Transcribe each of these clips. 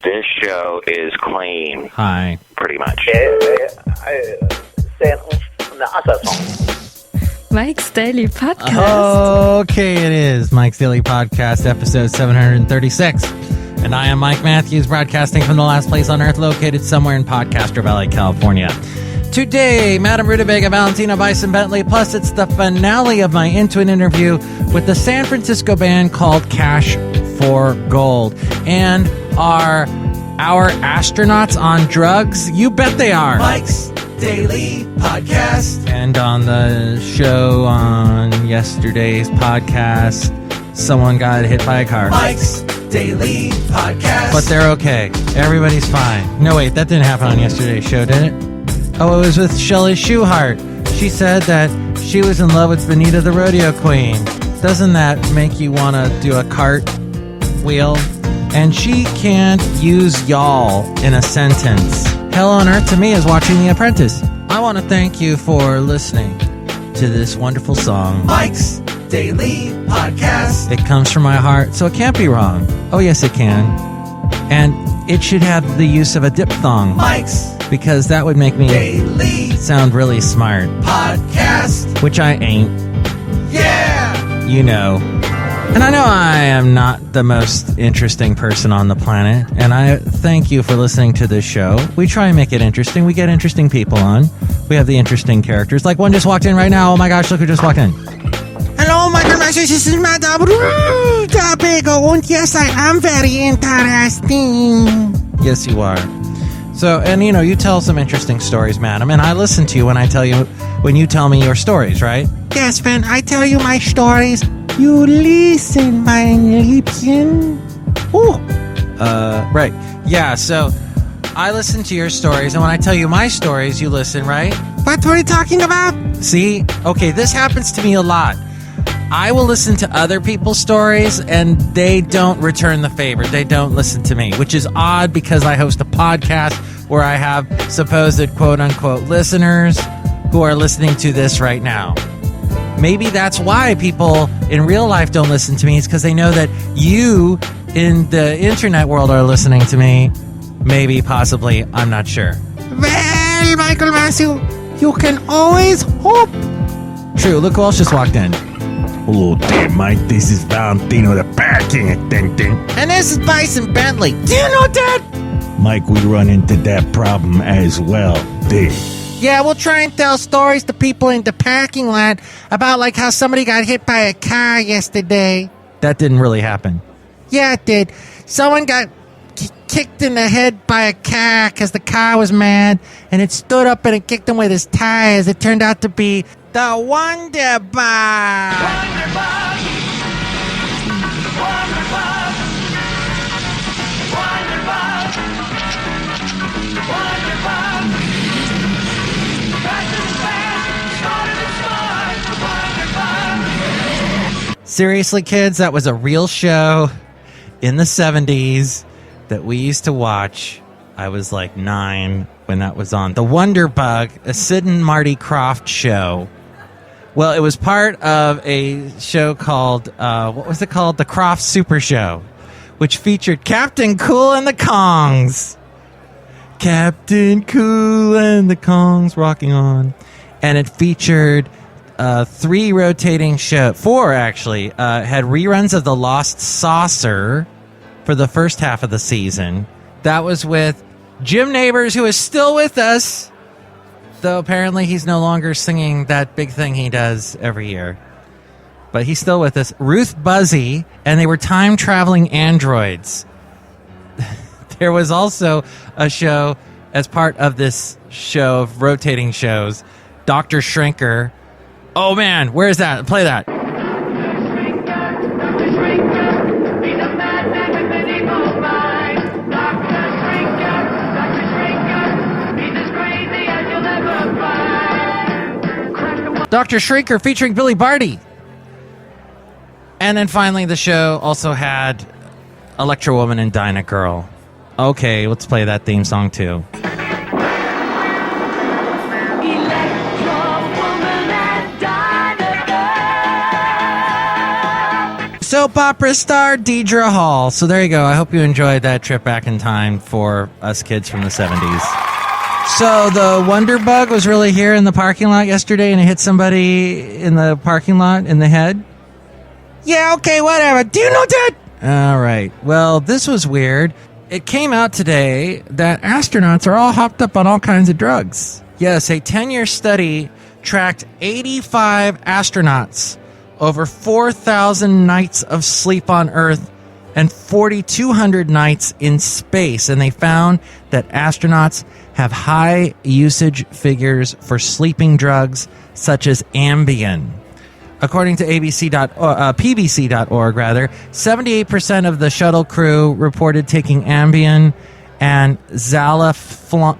This show is clean. Hi. Pretty much. Mike's Daily Podcast. Okay, it is Mike's Daily Podcast, episode 736. And I am Mike Matthews, broadcasting from the last place on earth, located somewhere in Podcaster Valley, California. Today, Madame Rootabega, Valentino, Bison Bentley, plus it's the finale of my Into It interview with the San Francisco band called Cash for Gold. And are our astronauts on drugs? You bet they are. Mike's Daily Podcast. And on the show on yesterday's podcast, someone got hit by a car. Mike's Daily Podcast. But they're okay. Everybody's fine. No, wait, that didn't happen on yesterday's show, did it? Oh, it was with Chely Shoehart. She said that she was in love with Benita the Rodeo Queen. Doesn't that make you want to do a cartwheel? And she can't use y'all in a sentence. Hell on earth to me is watching The Apprentice. I want to thank you for listening to this wonderful song. Mike's Daily Podcast. It comes from my heart, so it can't be wrong. Oh, yes, it can. And it should have the use of a diphthong. Mike's because that would make me Daily sound really smart. Podcast. Which I ain't. Yeah! You know. And I know I am not the most interesting person on the planet, and I thank you for listening to this show. We try and make it interesting. We get interesting people on. We have the interesting characters. Like one just walked in right now. Oh my gosh, look who just walked in. Hello, Michael Masters. This is Madame Rootabega, and yes, I am very interesting. Yes, you are. So, and you know, you tell some interesting stories, madam, and I listen to you when you tell me your stories, right? Yes, when I tell you my stories, you listen, my liebchen. Ooh. Right. Yeah, so I listen to your stories, and when I tell you my stories, you listen, right? What were you talking about? See? Okay, this happens to me a lot. I will listen to other people's stories, and they don't return the favor. They don't listen to me, which is odd because I host a podcast where I have supposed quote-unquote listeners who are listening to this right now. Maybe that's why people in real life don't listen to me. It's because they know that you in the internet world are listening to me. Maybe, possibly, I'm not sure. Well, Michael Matthews, you can always hope. True, look who else just walked in. Hello there, Mike. This is Valentino, the parking attendant. And this is Bison Bentley. Do you know that? Mike, we run into that problem as well, there. Yeah, we'll try and tell stories to people in the parking lot about like how somebody got hit by a car yesterday. That didn't really happen. Yeah, it did. Someone got kicked in the head by a car because the car was mad, and it stood up and it kicked him with his tires. It turned out to be the Wonder Bar. Wonder Bar. Wonder Bar. Wonder Bar. Wonder Bar. Seriously, kids, that was a real show in the 70s that we used to watch. I was like 9 when that was on. The Wonder Bug, a Sid and Marty Krofft show. Well, it was part of a show called, what was it called? The Krofft Super Show, which featured Captain Cool and the Kongs. Captain Cool and the Kongs rocking on. And it featured 3 rotating shows. 4, actually. Had reruns of The Lost Saucer for the first half of the season. That was with Jim Neighbors, who is still with us, though apparently he's no longer singing that big thing he does every year. But he's still with us. Ruth Buzzy, and they were time-traveling androids. There was also a show as part of this show of rotating shows, Dr. Shrinker. Oh, man, where is that? Play that. Dr. Shrinker featuring Billy Barty. And then finally, the show also had Electro Woman and Dyna Girl. Okay, let's play that theme song too. So soap opera star Deidre Hall. So there you go. I hope you enjoyed that trip back in time for us kids from the 70s. So the Wonder Bug was really here in the parking lot yesterday and it hit somebody in the parking lot in the head? Yeah, okay, whatever. Do you know that? All right. Well, this was weird. It came out today that astronauts are all hopped up on all kinds of drugs. Yes, a 10-year study tracked 85 astronauts over 4,000 nights of sleep on Earth and 4,200 nights in space. And they found that astronauts have high usage figures for sleeping drugs such as Ambien. According to PBC.org, 78% of the shuttle crew reported taking Ambien and Zaloplan,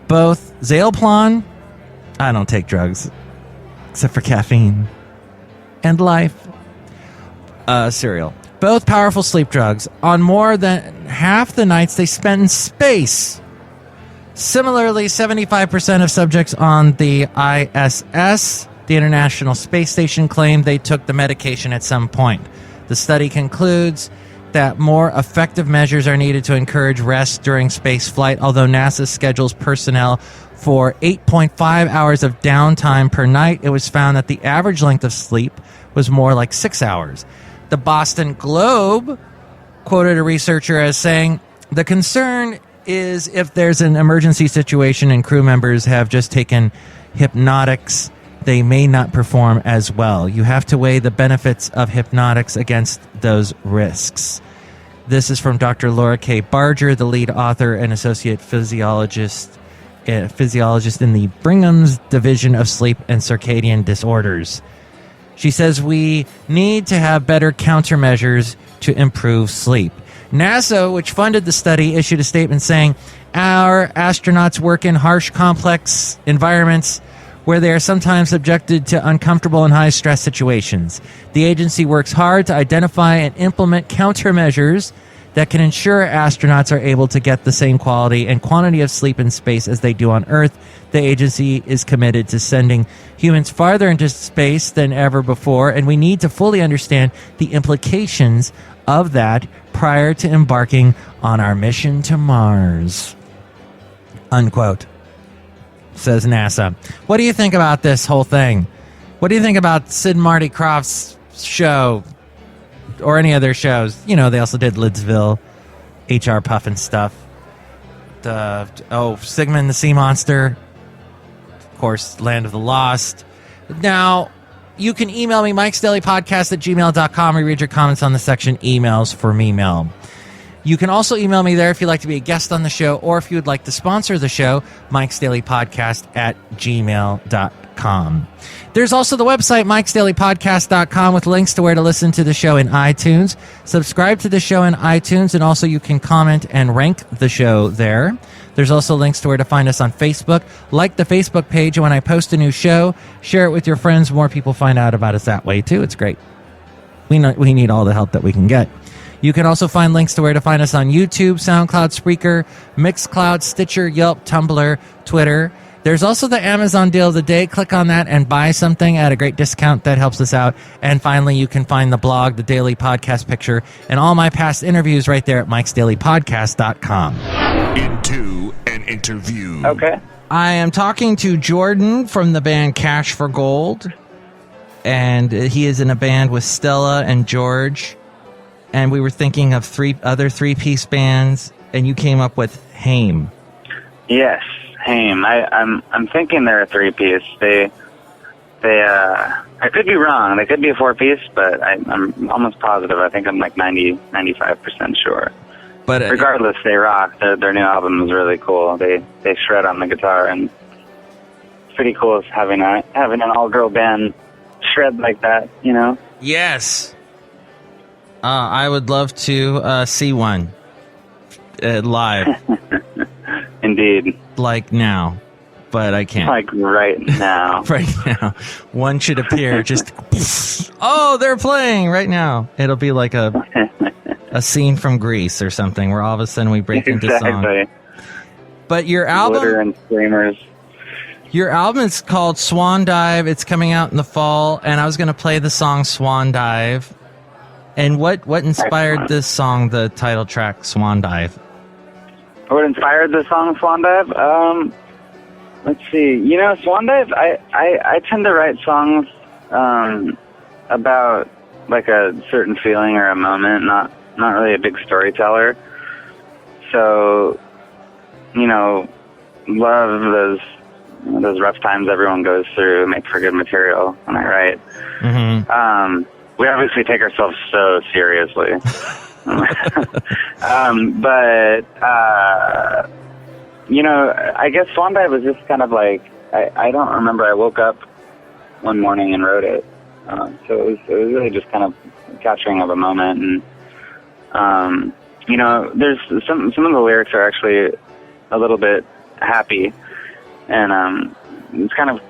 both Zaloplan. I don't take drugs except for caffeine and life. Cereal. Both powerful sleep drugs on more than half the nights they spent in space. Similarly, 75% of subjects on the ISS, the International Space Station, claimed they took the medication at some point. The study concludes that more effective measures are needed to encourage rest during space flight, although NASA schedules personnel for 8.5 hours of downtime per night. It was found that the average length of sleep was more like 6 hours. The Boston Globe quoted a researcher as saying, "The concern is if there's an emergency situation and crew members have just taken hypnotics, they may not perform as well. You have to weigh the benefits of hypnotics against those risks." This is from Dr. Laura K. Barger, the lead author and associate physiologist in the Brigham's Division of Sleep and Circadian Disorders. She says we need to have better countermeasures to improve sleep. NASA, which funded the study, issued a statement saying, "Our astronauts work in harsh, complex environments where they are sometimes subjected to uncomfortable and high-stress situations. The agency works hard to identify and implement countermeasures that can ensure astronauts are able to get the same quality and quantity of sleep in space as they do on Earth. The agency is committed to sending humans farther into space than ever before, and we need to fully understand the implications of that prior to embarking on our mission to Mars." Unquote. Says NASA. What do you think about this whole thing? What do you think about Sid and Marty Krofft's show or any other shows? You know, they also did Lidsville, HR Puff and stuff. Sigmund the Sea Monster. Of course, Land of the Lost. Now, you can email me, MIKEs-DAILY-PODCAST@gmail.com. We read your comments on the section emails for me mail. You can also email me there if you'd like to be a guest on the show or if you would like to sponsor the show, MIKEs-DAILY-PODCAST@gmail.com. There's also the website, MIKEs-DAILY-PODCAST.com, with links to where to listen to the show in iTunes. Subscribe to the show in iTunes, and also you can comment and rank the show there. There's also links to where to find us on Facebook. Like the Facebook page, and when I post a new show, share it with your friends. More people find out about us that way, too. It's great. We need all the help that we can get. You can also find links to where to find us on YouTube, SoundCloud, Spreaker, Mixcloud, Stitcher, Yelp, Tumblr, Twitter. There's also the Amazon deal of the day. Click on that and buy something at a great discount. That helps us out. And finally, you can find the blog, the Daily Podcast Picture, and all my past interviews right there at MIKEs-DAILY-PODCAST.com. Into an interview. Okay. I am talking to Jordan from the band Cash for Gold, and he is in a band with Stella and George. And we were thinking of other three-piece bands, and you came up with Haim. Yes, Haim. I'm thinking they're a three-piece. I could be wrong. They could be a four-piece, but I'm almost positive. I think I'm like 95% sure. But regardless, they rock. Their new album is really cool. They shred on the guitar, and it's pretty cool having an all-girl band shred like that. You know? Yes. I would love to see one live. Indeed. Like now, but I can't. Like right now. Right now. One should appear just, oh, they're playing right now. It'll be like a scene from Grease or something where all of a sudden we break into song. But your album... Glitter and screamers. Your album is called Swan Dive. It's coming out in the fall, and I was going to play the song Swan Dive. And what inspired this song, the title track, Swan Dive? What inspired the song Swan Dive? Let's see. You know, Swan Dive, I tend to write songs about like a certain feeling or a moment, not really a big storyteller. So, you know, love those rough times everyone goes through make for good material when I write. Mm-hmm. We obviously take ourselves so seriously. You know, I guess Swan Dive was just kind of like, I don't remember. I woke up one morning and wrote it. So it was really just kind of capturing of a moment. And, you know, there's some of the lyrics are actually a little bit happy. And it's kind of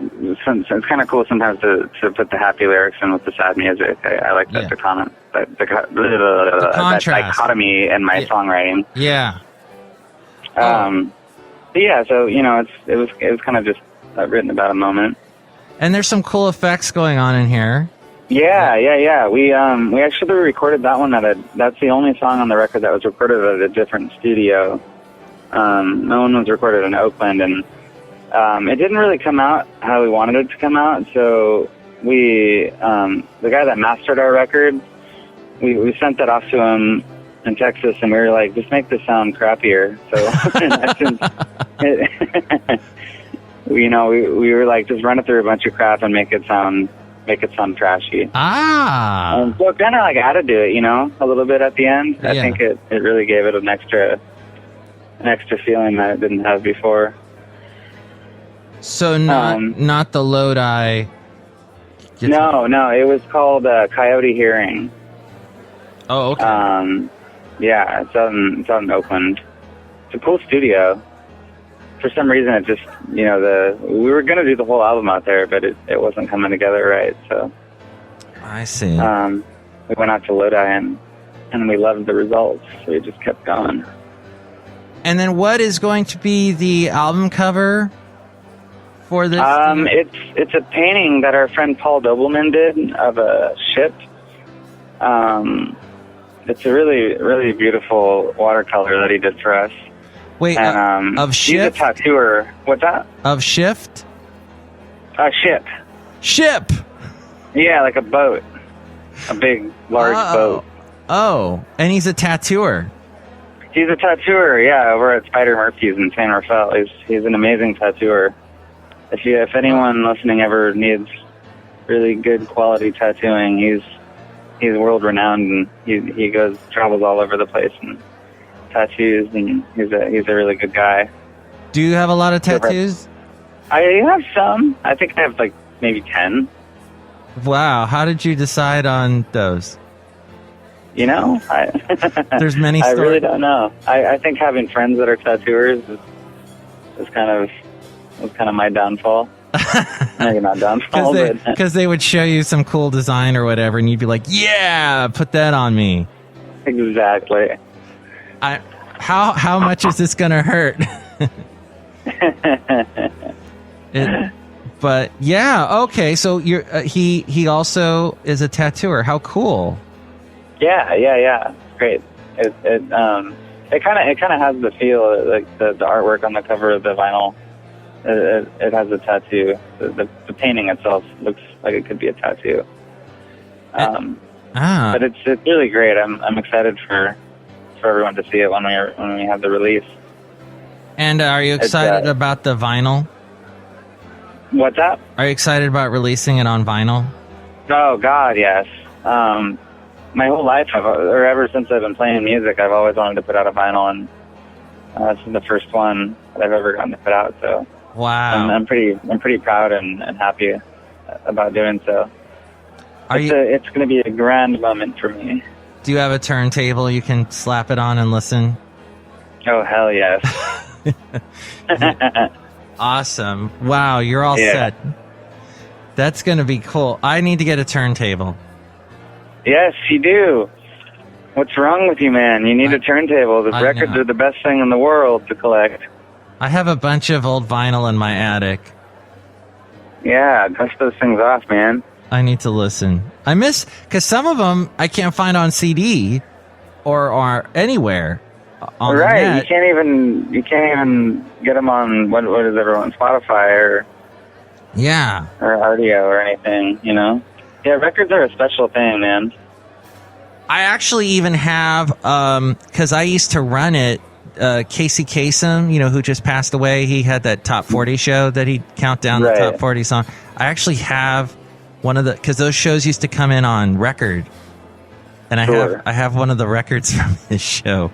cool sometimes to put the happy lyrics in with the sad music. I like that the contrast, that dichotomy in my songwriting. Yeah. But yeah, so you know, it was kind of just written about a moment. And there's some cool effects going on in here. Yeah. We actually recorded that one that's the only song on the record that was recorded at a different studio. No one was recorded in Oakland, and it didn't really come out how we wanted it to come out. So we, the guy that mastered our record, we sent that off to him in Texas, and we were like, just make this sound crappier. So in essence, you know, we were like, just run it through a bunch of crap and make it sound trashy. And so kind of like added to it, you know, a little bit at the end. I think it really gave it an extra feeling that it didn't have before. So not the Lodi. No, it was called Coyote Hearing. Oh, okay. Yeah, it's out in Oakland. It's a cool studio. For some reason, it just, you know, we were gonna do the whole album out there, but it wasn't coming together right. So I see. We went out to Lodi and we loved the results, so we just kept going. And then, what is going to be the album cover for this? It's a painting that our friend Paul Dobelman did of a ship. It's a really, really beautiful watercolor that he did for us. Wait, and, of Shift? He's a tattooer. What's that? Of Shift? Ship. Ship! Yeah, like a boat. A big, large boat. Oh, and he's a tattooer. He's a tattooer, yeah, over at Spider Murphy's in San Rafael. He's an amazing tattooer. If anyone listening ever needs really good quality tattooing, he's world renowned, and he travels all over the place and tattoos, and he's a really good guy. Do you have a lot of tattoos? I have some. I think I have like maybe 10. Wow, how did you decide on those? You know, there's many stories. I really don't know. I think having friends that are tattooers is kind of my downfall. Maybe not downfall, because they would show you some cool design or whatever, and you'd be like, "Yeah, put that on me." Exactly. How much is this gonna hurt? But yeah, okay. So he also is a tattooer. How cool! Yeah. Great. It kind of has the feel like the artwork on the cover of the vinyl. It has a tattoo. The painting itself looks like it could be a tattoo. But it's really great. I'm excited for everyone to see it when we have the release. And are you excited about the vinyl? What's that? Are you excited about releasing it on vinyl? Oh God, yes. My whole life, or ever since I've been playing music, I've always wanted to put out a vinyl, and this is the first one that I've ever gotten to put out. So wow, I'm pretty proud and happy about doing so. It's going to be a grand moment for me. Do you have a turntable you can slap it on and listen? Oh hell yes! Awesome! Wow, you're all set. That's going to be cool. I need to get a turntable. Yes, you do. What's wrong with you, man? You need a turntable. The records are the best thing in the world to collect. I have a bunch of old vinyl in my attic. Yeah, dust those things off, man. I need to listen. I miss, because some of them I can't find on CD or anywhere on the Right, net. you can't even get them on what is everyone, Spotify or Rdio or anything, you know. Yeah, records are a special thing, man. I actually even have, because I used to run it, Casey Kasem, who just passed away, he had that top 40 show that he'd count down the top 40 song. I actually have one of the, because those shows used to come in on record, and I have one of the records from his show.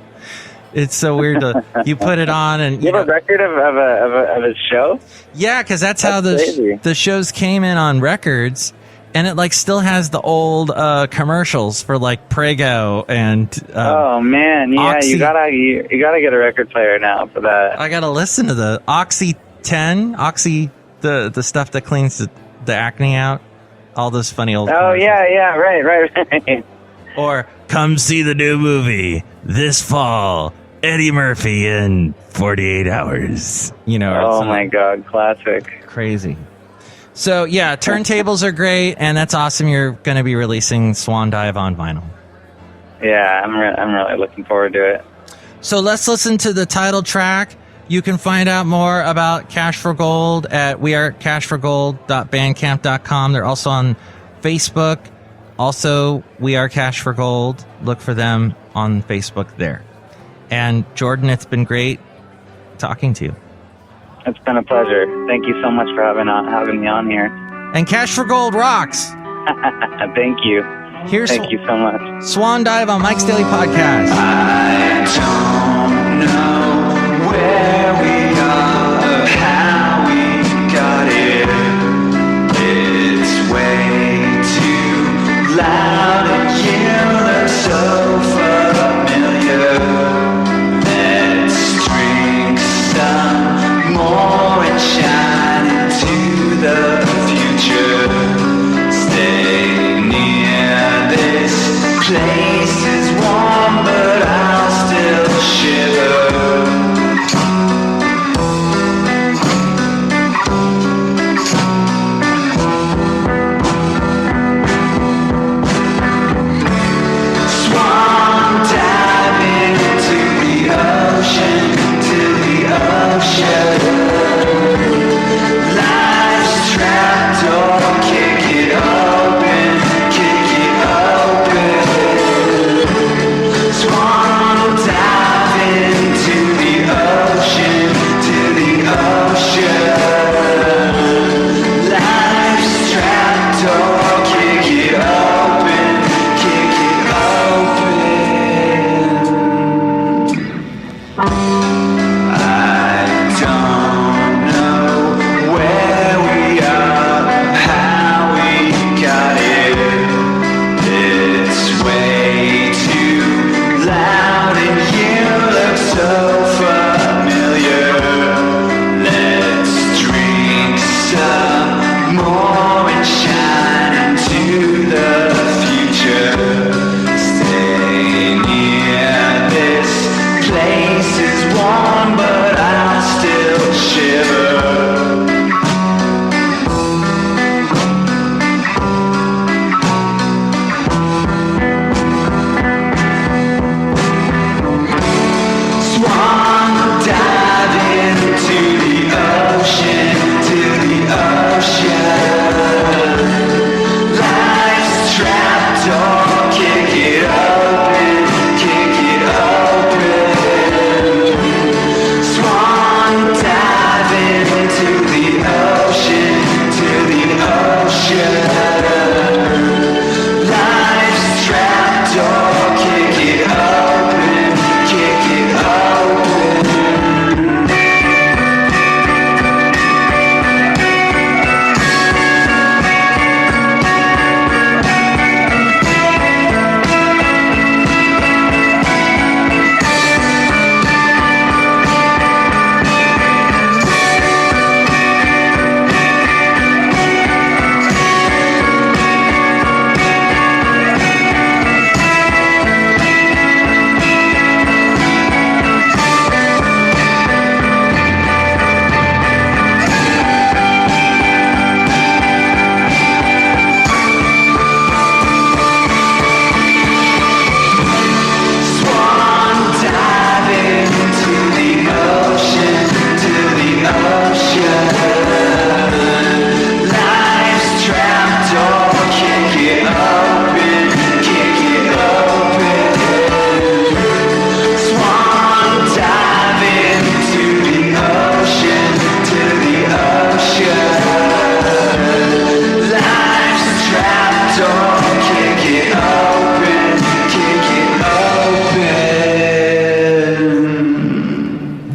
It's so weird to you put it on and you have a record of his show. Yeah, because that's how the shows came in on records. And it still has the old commercials for Prego and oh man, yeah, Oxy. you gotta get a record player now for that. I gotta listen to the Oxy 10, Oxy the stuff that cleans the acne out. All those funny old. Oh yeah, right. Or come see the new movie this fall, Eddie Murphy in 48 hours. Oh my God, classic. Crazy. So, yeah, turntables are great, and that's awesome. You're going to be releasing Swan Dive on vinyl. Yeah, I'm really looking forward to it. So let's listen to the title track. You can find out more about Cash for Gold at wearecashforgold.bandcamp.com. They're also on Facebook. Also, We Are Cash for Gold. Look for them on Facebook there. And Jordan, it's been great talking to you. It's been a pleasure. Thank you so much for having me on here. And Cash for Gold rocks. Thank you. Thank you so much. Swan Dive on Mike's Daily Podcast. I don't know where we are or how we got here. It's way too loud and you look so familiar. Let's drink some more and shine into the future. Stay near this place is warm, but I'll still show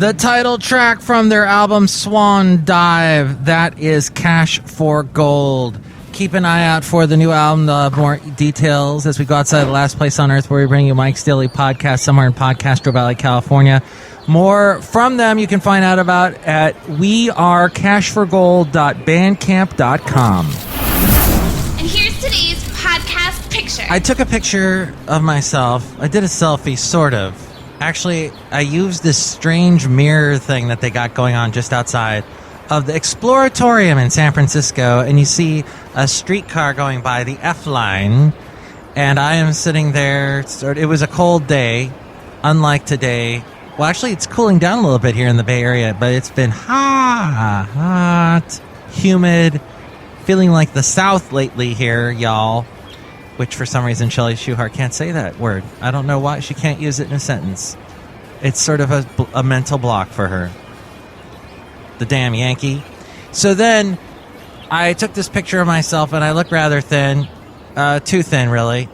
The title track from their album Swan Dive, that is Cash for Gold. Keep an eye out for the new album, more details as we go outside the last place on earth where we bring you Mike's Daily Podcast somewhere in Podcastro Valley, California. More from them you can find out about at wearecashforgold.bandcamp.com. And here's today's podcast picture. I took a picture of myself. I did a selfie, sort of. Actually, I used this strange mirror thing that they got going on just outside of the Exploratorium in San Francisco, and you see a streetcar going by, the F line, and I am sitting there. It was a cold day, unlike today. Well, actually, it's cooling down a little bit here in the Bay Area, but it's been hot, humid, feeling like the South lately here, y'all. Which, for some reason, Chely Shoehart can't say that word. I don't know why she can't use it in a sentence. It's sort of a mental block for her. The damn Yankee. So then, I took this picture of myself, and I look rather thin. Too thin, really.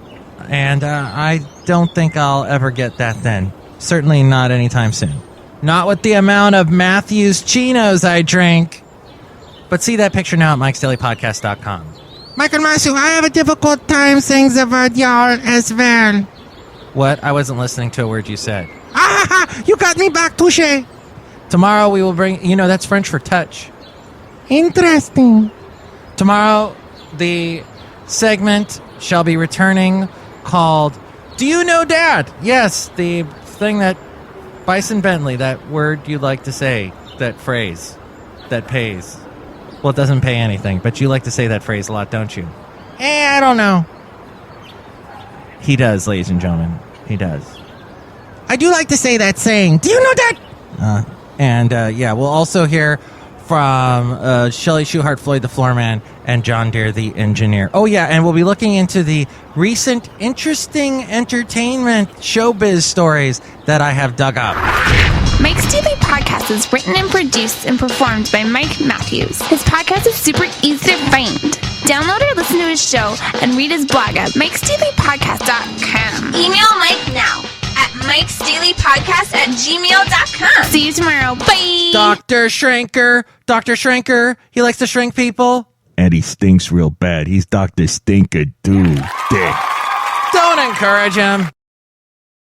And I don't think I'll ever get that thin. Certainly not anytime soon. Not with the amount of Matthews Chinos I drink. But see that picture now at MIKEs-DAILY-PODCAST.com. Mike and Matthew, I have a difficult time saying the word y'all as well. What? I wasn't listening to a word you said. You got me back, touche. Tomorrow we will bring... that's French for touch. Interesting. Tomorrow, the segment shall be returning called Do You Know Dat? Yes, the thing that Bison Bentley, that word you like to say, that phrase, that pays. Well, it doesn't pay anything, but you like to say that phrase a lot, don't you? I don't know. He does, ladies and gentlemen. He does. I do like to say that saying. Do you know that? We'll also hear from Chely Shoehart, Floyd the Floorman, and John Deere the engineer. Oh, yeah, and we'll be looking into the recent interesting entertainment showbiz stories that I have dug up. Mike's Daily Podcast is written and produced and performed by Mike Matthews. His podcast is super easy to find. Download or listen to his show and read his blog at MIKES-DAILY-PODCAST.com. Email Mike now at MIKES-DAILY-PODCAST@gmail.com. See you tomorrow. Bye. Dr. Shrinker, he likes to shrink people. And he stinks real bad. He's Dr. Stinker, dude. Dick. Don't encourage him.